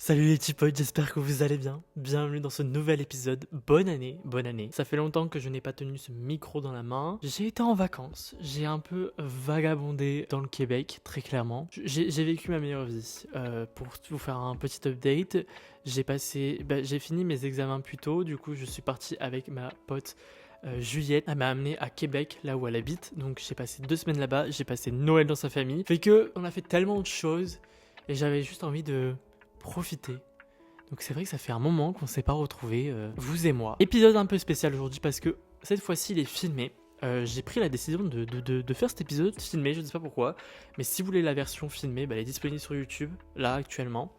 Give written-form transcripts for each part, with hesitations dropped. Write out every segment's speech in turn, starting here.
Salut les petits potes, j'espère que vous allez bien. Bienvenue dans ce nouvel épisode. Bonne année, bonne année. Ça fait longtemps que je n'ai pas tenu ce micro dans la main. J'ai été en vacances, j'ai un peu vagabondé dans le Québec, très clairement. J'ai vécu ma meilleure vie. Pour vous faire un petit update, j'ai fini mes examens plus tôt. Du coup, je suis parti avec ma pote Juliette. Elle m'a amené à Québec, là où elle habite. Donc j'ai passé 2 semaines là-bas. J'ai passé Noël dans sa famille. Fait que on a fait tellement de choses et j'avais juste envie de profiter. Donc c'est vrai que ça fait un moment qu'on ne s'est pas retrouvés, vous et moi. Épisode un peu spécial aujourd'hui parce que cette fois-ci il est filmé. J'ai pris la décision de faire cet épisode filmé, je ne sais pas pourquoi. Mais si vous voulez la version filmée, elle est disponible sur YouTube, là actuellement.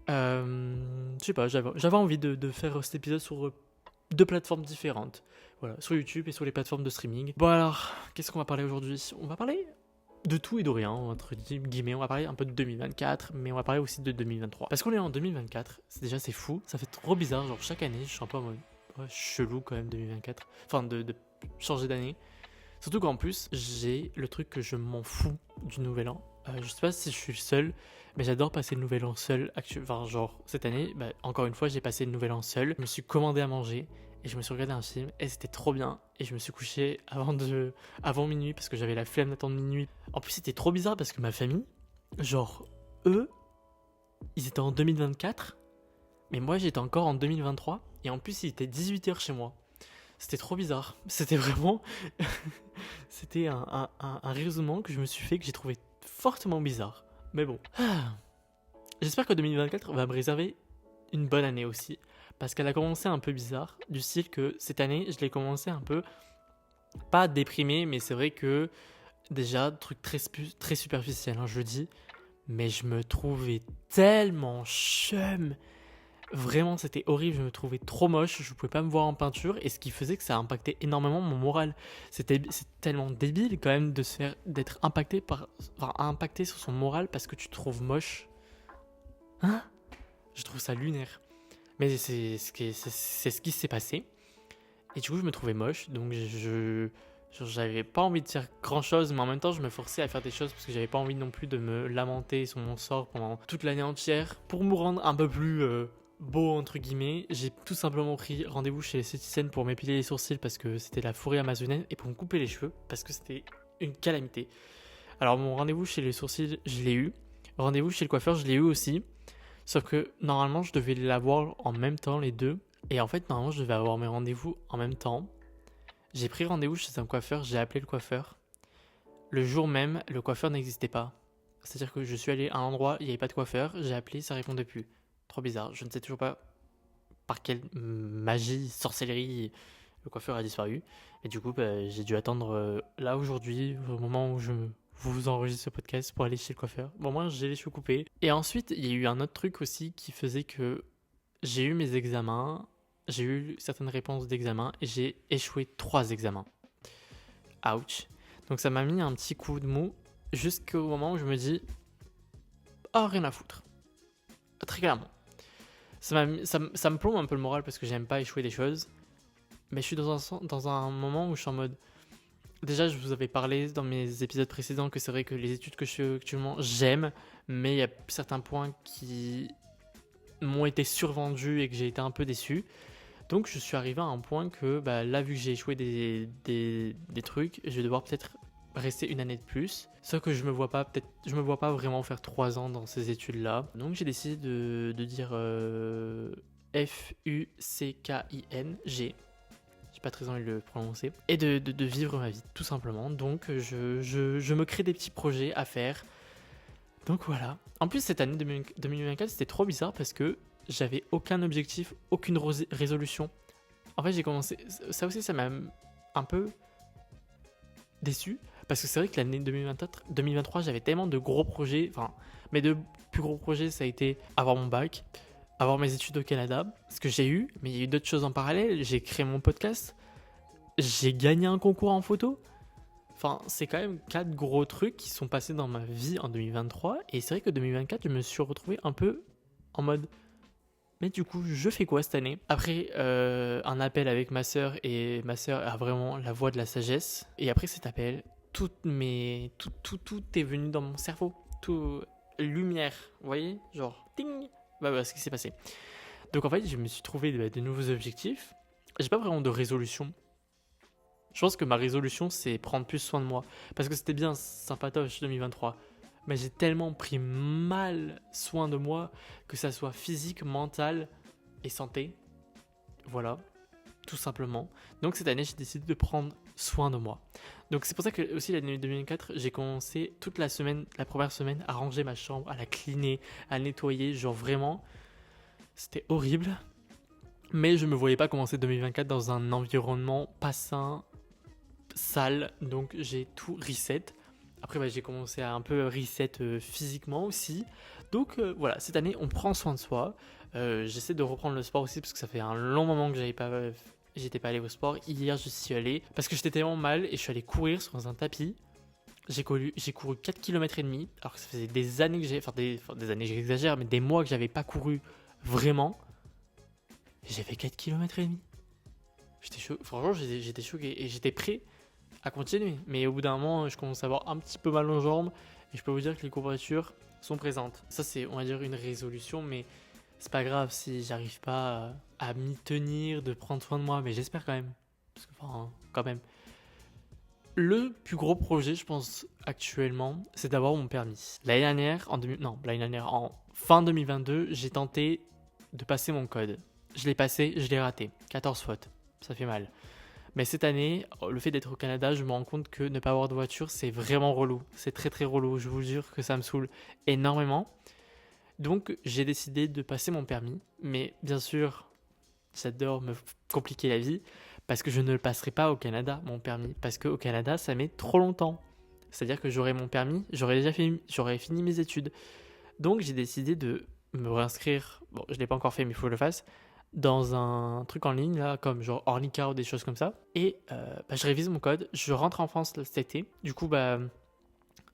Je sais pas, j'avais envie de faire cet épisode sur 2 plateformes différentes. Voilà, sur YouTube et sur les plateformes de streaming. Bon alors, qu'est-ce qu'on va parler aujourd'hui? On va parler de tout et de rien, entre guillemets. On va parler un peu de 2024, mais on va parler aussi de 2023. Parce qu'on est en 2024, c'est fou, ça fait trop bizarre, genre chaque année, je suis un peu en mode, ouais, chelou quand même 2024. Enfin, de changer d'année. Surtout qu'en plus, j'ai le truc que je m'en fous du nouvel an. Je sais pas si je suis le seul, mais j'adore passer le nouvel an seul. Enfin, genre, cette année, encore une fois, j'ai passé le nouvel an seul. Je me suis commandé à manger et je me suis regardé un film et c'était trop bien. Et je me suis couché avant minuit parce que j'avais la flemme d'attendre minuit. En plus, c'était trop bizarre parce que ma famille, genre, eux, ils étaient en 2024, mais moi, j'étais encore en 2023. Et en plus, il était 18h chez moi. C'était trop bizarre. C'était vraiment... C'était un raisonnement que je me suis fait que j'ai trouvé fortement bizarre. Mais bon. J'espère que 2024 va me réserver une bonne année aussi. Parce qu'elle a commencé un peu bizarre. Du style que cette année, je l'ai commencé un peu... Pas déprimé, mais c'est vrai que... Déjà, truc très superficiel, je le dis. Mais je me trouvais tellement chum. Vraiment, c'était horrible, je me trouvais trop moche, je pouvais pas me voir en peinture, et ce qui faisait que ça impactait énormément mon moral. C'est tellement débile quand même d'être impacté sur son moral parce que tu te trouves moche. Hein? Je trouve ça lunaire. Mais c'est ce qui s'est passé. Et du coup, je me trouvais moche, donc j'avais pas envie de faire grand chose, mais en même temps, je me forçais à faire des choses parce que j'avais pas envie non plus de me lamenter sur mon sort pendant toute l'année entière. Pour me rendre un peu plus beau, entre guillemets, j'ai tout simplement pris rendez-vous chez l'esthéticienne pour m'épiler les sourcils parce que c'était la forêt amazonienne et pour me couper les cheveux parce que c'était une calamité. Alors, mon rendez-vous chez les sourcils, je l'ai eu. Rendez-vous chez le coiffeur, je l'ai eu aussi. Sauf que normalement, je devais l'avoir en même temps, les deux. Et en fait, normalement, je devais avoir mes rendez-vous en même temps. J'ai pris rendez-vous chez un coiffeur, j'ai appelé le coiffeur. Le jour même, le coiffeur n'existait pas. C'est-à-dire que je suis allé à un endroit, il n'y avait pas de coiffeur, j'ai appelé, ça répondait plus. Trop bizarre, je ne sais toujours pas par quelle magie, sorcellerie, le coiffeur a disparu. Et du coup, j'ai dû attendre là aujourd'hui, au moment où je vous enregistre ce podcast pour aller chez le coiffeur. Bon, moi, j'ai les cheveux coupés. Et ensuite, il y a eu un autre truc aussi qui faisait que j'ai eu mes examens, j'ai eu certaines réponses d'examen et j'ai échoué 3 examens. Ouch. Donc ça m'a mis un petit coup de mou jusqu'au moment où je me dis rien à foutre. Très clairement. Ça me plombe un peu le moral parce que j'aime pas échouer des choses. Mais je suis dans un moment où je suis en mode... Déjà, je vous avais parlé dans mes épisodes précédents que c'est vrai que les études que je fais actuellement, j'aime. Mais il y a certains points qui m'ont été survendus et que j'ai été un peu déçu. Donc je suis arrivé à un point que là, vu que j'ai échoué des trucs, je vais devoir peut-être rester une année de plus. Sauf que je me vois pas vraiment faire 3 ans dans ces études-là. Donc j'ai décidé de dire Fucking. J'ai pas très envie de le prononcer. Et de vivre ma vie, tout simplement. Donc je me crée des petits projets à faire. Donc voilà. En plus, cette année 2024, c'était trop bizarre parce que j'avais aucun objectif, aucune résolution. En fait, j'ai commencé... Ça aussi, ça m'a un peu déçu. Parce que c'est vrai que l'année 2023, j'avais tellement de gros projets. Enfin, mes 2 plus gros projets, ça a été avoir mon bac, avoir mes études au Canada, ce que j'ai eu. Mais il y a eu d'autres choses en parallèle. J'ai créé mon podcast. J'ai gagné un concours en photo. Enfin, c'est quand même 4 gros trucs qui sont passés dans ma vie en 2023. Et c'est vrai que 2024, je me suis retrouvé un peu en mode... Mais du coup, je fais quoi cette année? Après un appel avec ma sœur, et ma sœur a vraiment la voix de la sagesse. Et après cet appel, tout est venu dans mon cerveau. Tout lumière, vous voyez? Genre, ting! Voilà ce qui s'est passé. Donc en fait, je me suis trouvé de nouveaux objectifs. J'ai pas vraiment de résolution. Je pense que ma résolution, c'est prendre plus soin de moi. Parce que c'était bien sympatoche 2023. Mais j'ai tellement pris mal soin de moi, que ça soit physique, mental et santé. Voilà, tout simplement. Donc cette année, j'ai décidé de prendre soin de moi. Donc c'est pour ça que aussi l'année 2024, j'ai commencé toute la semaine, la première semaine, à ranger ma chambre, à la cleaner, à nettoyer. Genre vraiment, c'était horrible. Mais je me voyais pas commencer 2024 dans un environnement pas sain, sale. Donc j'ai tout reset. Après, j'ai commencé à un peu reset physiquement aussi. Donc voilà, cette année, on prend soin de soi. J'essaie de reprendre le sport aussi parce que ça fait un long moment que j'étais pas allé au sport. Hier, je suis allé parce que j'étais tellement mal et je suis allé courir sur un tapis. J'ai couru 4 km et demi, alors que ça faisait des années que des années, j'exagère, mais des mois que j'avais pas couru vraiment. Et j'ai fait 4 km et demi. Franchement, j'étais choqué et j'étais prêt à continuer. Mais au bout d'un moment, je commence à avoir un petit peu mal aux jambes et je peux vous dire que les courbatures sont présentes. Ça, c'est, on va dire, une résolution, mais c'est pas grave si j'arrive pas à m'y tenir, de prendre soin de moi, mais j'espère quand même. Parce que, quand même. Le plus gros projet, je pense, actuellement, c'est d'avoir mon permis. L'année dernière, en fin 2022, j'ai tenté de passer mon code. Je l'ai passé, je l'ai raté. 14 fautes. Ça fait mal. Mais cette année, le fait d'être au Canada, je me rends compte que ne pas avoir de voiture, c'est vraiment relou. C'est très très relou. Je vous jure que ça me saoule énormément. Donc, j'ai décidé de passer mon permis. Mais bien sûr, j'adore me compliquer la vie parce que je ne le passerai pas au Canada, mon permis. Parce qu'au Canada, ça met trop longtemps. C'est-à-dire que j'aurai mon permis, j'aurais fini mes études. Donc, j'ai décidé de me réinscrire. Bon, je ne l'ai pas encore fait, mais il faut que je le fasse. Dans un truc en ligne, là, comme genre Ornica ou des choses comme ça. Et je révise mon code. Je rentre en France cet été. Du coup,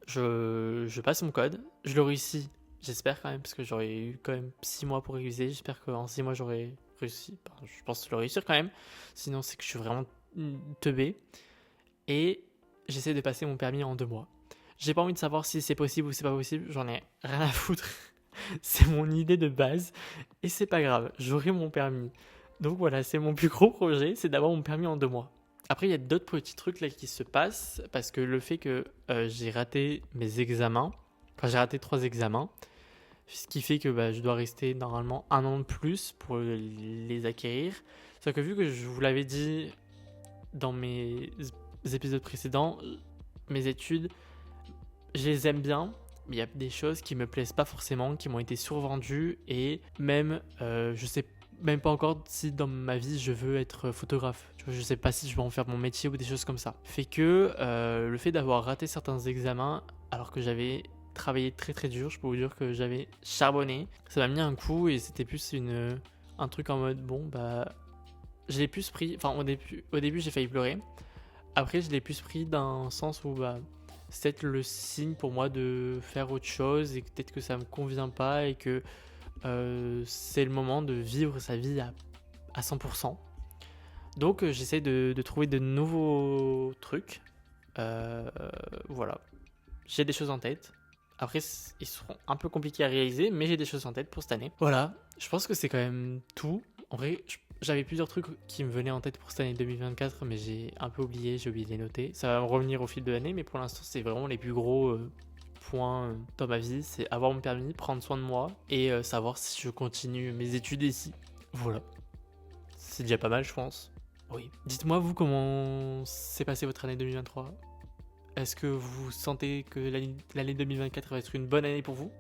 je passe mon code. Je le réussis, j'espère quand même, parce que j'aurais eu quand même 6 mois pour réviser. J'espère qu'en 6 mois, j'aurais réussi. Je pense le réussir quand même. Sinon, c'est que je suis vraiment teubé. Et j'essaie de passer mon permis en 2 mois. J'ai pas envie de savoir si c'est possible ou c'est pas possible. J'en ai rien à foutre. C'est mon idée de base et c'est pas grave, j'aurai mon permis. Donc voilà, c'est mon plus gros projet, c'est d'avoir mon permis en 2 mois. Après, il y a d'autres petits trucs là qui se passent parce que le fait que j'ai raté mes examens, j'ai raté 3 examens, ce qui fait que je dois rester normalement 1 an de plus pour les acquérir. Sauf que vu que je vous l'avais dit dans mes épisodes précédents, mes études, je les aime bien. Mais il y a des choses qui me plaisent pas forcément, qui m'ont été survendues et même, je sais même pas encore si dans ma vie je veux être photographe. Je sais pas si je vais en faire mon métier ou des choses comme ça. Fait que le fait d'avoir raté certains examens alors que j'avais travaillé très très dur, je peux vous dire que j'avais charbonné, ça m'a mis un coup et c'était plus un truc en mode je l'ai plus pris, au début j'ai failli pleurer. Après je l'ai plus pris d'un sens où c'est peut-être le signe pour moi de faire autre chose et peut-être que ça me convient pas et que c'est le moment de vivre sa vie à 100%. Donc j'essaie de trouver de nouveaux trucs. Voilà. J'ai des choses en tête. Après, ils seront un peu compliqués à réaliser, mais j'ai des choses en tête pour cette année. Voilà, je pense que c'est quand même tout. En vrai, j'avais plusieurs trucs qui me venaient en tête pour cette année 2024, mais j'ai un peu oublié, j'ai oublié de les noter. Ça va me revenir au fil de l'année, mais pour l'instant, c'est vraiment les plus gros points dans ma vie. C'est avoir mon permis, prendre soin de moi et savoir si je continue mes études ici. Voilà. C'est déjà pas mal, je pense. Oui. Dites-moi, vous, comment s'est passée votre année 2023 ? Est-ce que vous sentez que l'année 2024 va être une bonne année pour vous ?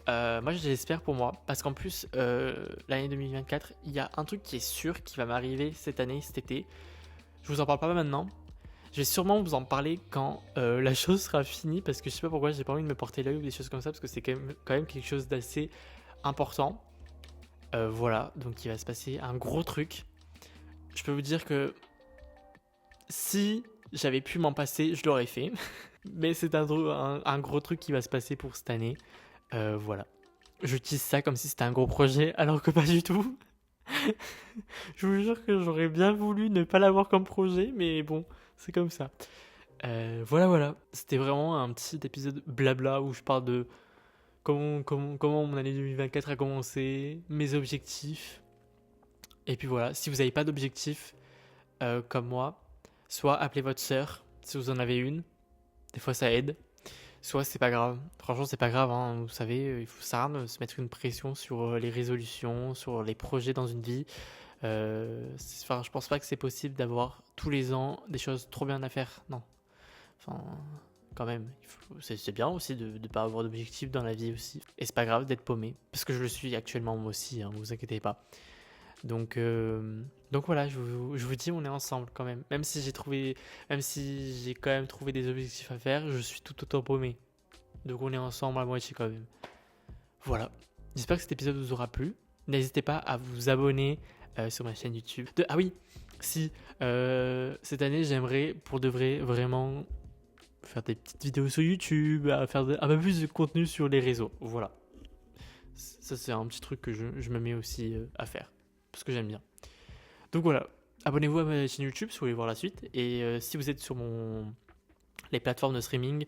Moi, j'espère pour moi, parce qu'en plus, l'année 2024, il y a un truc qui est sûr qui va m'arriver cette année, cet été. Je vous en parle pas maintenant. Je vais sûrement vous en parler quand la chose sera finie, parce que je sais pas pourquoi j'ai pas envie de me porter l'œil ou des choses comme ça, parce que c'est quand même quelque chose d'assez important. Voilà, donc il va se passer un gros truc. Je peux vous dire que si j'avais pu m'en passer, je l'aurais fait. Mais c'est un gros truc qui va se passer pour cette année. Voilà. J'utilise ça comme si c'était un gros projet, alors que pas du tout. Je vous jure que j'aurais bien voulu ne pas l'avoir comme projet, mais bon, c'est comme ça. Voilà. C'était vraiment un petit épisode blabla où je parle de comment mon année 2024 a commencé, mes objectifs. Et puis voilà, si vous n'avez pas d'objectif comme moi, soit appelez votre sœur si vous en avez une, des fois ça aide, soit c'est pas grave. Franchement, c'est pas grave, hein. Vous savez, il faut ça, se mettre une pression sur les résolutions, sur les projets dans une vie. Enfin, je pense pas que c'est possible d'avoir tous les ans des choses trop bien à faire, non. Enfin, quand même, c'est bien aussi de ne pas avoir d'objectif dans la vie aussi. Et c'est pas grave d'être paumé, parce que je le suis actuellement moi aussi, hein, vous inquiétez pas. Donc voilà, je vous dis, on est ensemble quand même. Même si j'ai quand même trouvé des objectifs à faire, je suis tout autant paumé. Donc on est ensemble à moitié quand même. Voilà. J'espère que cet épisode vous aura plu. N'hésitez pas à vous abonner sur ma chaîne YouTube. Ah oui, si cette année j'aimerais pour de vrai vraiment faire des petites vidéos sur YouTube, faire un peu plus de contenu sur les réseaux. Voilà. Ça c'est un petit truc que je me mets aussi à faire. Parce que j'aime bien. Donc voilà, abonnez-vous à ma chaîne YouTube si vous voulez voir la suite. Et si vous êtes sur les plateformes de streaming,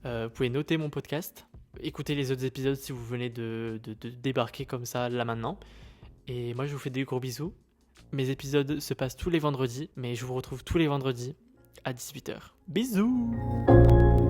vous pouvez noter mon podcast. Écoutez les autres épisodes si vous venez de débarquer comme ça là maintenant. Et moi je vous fais des gros bisous. Mes épisodes se passent tous les vendredis, mais je vous retrouve tous les vendredis à 18h. Bisous!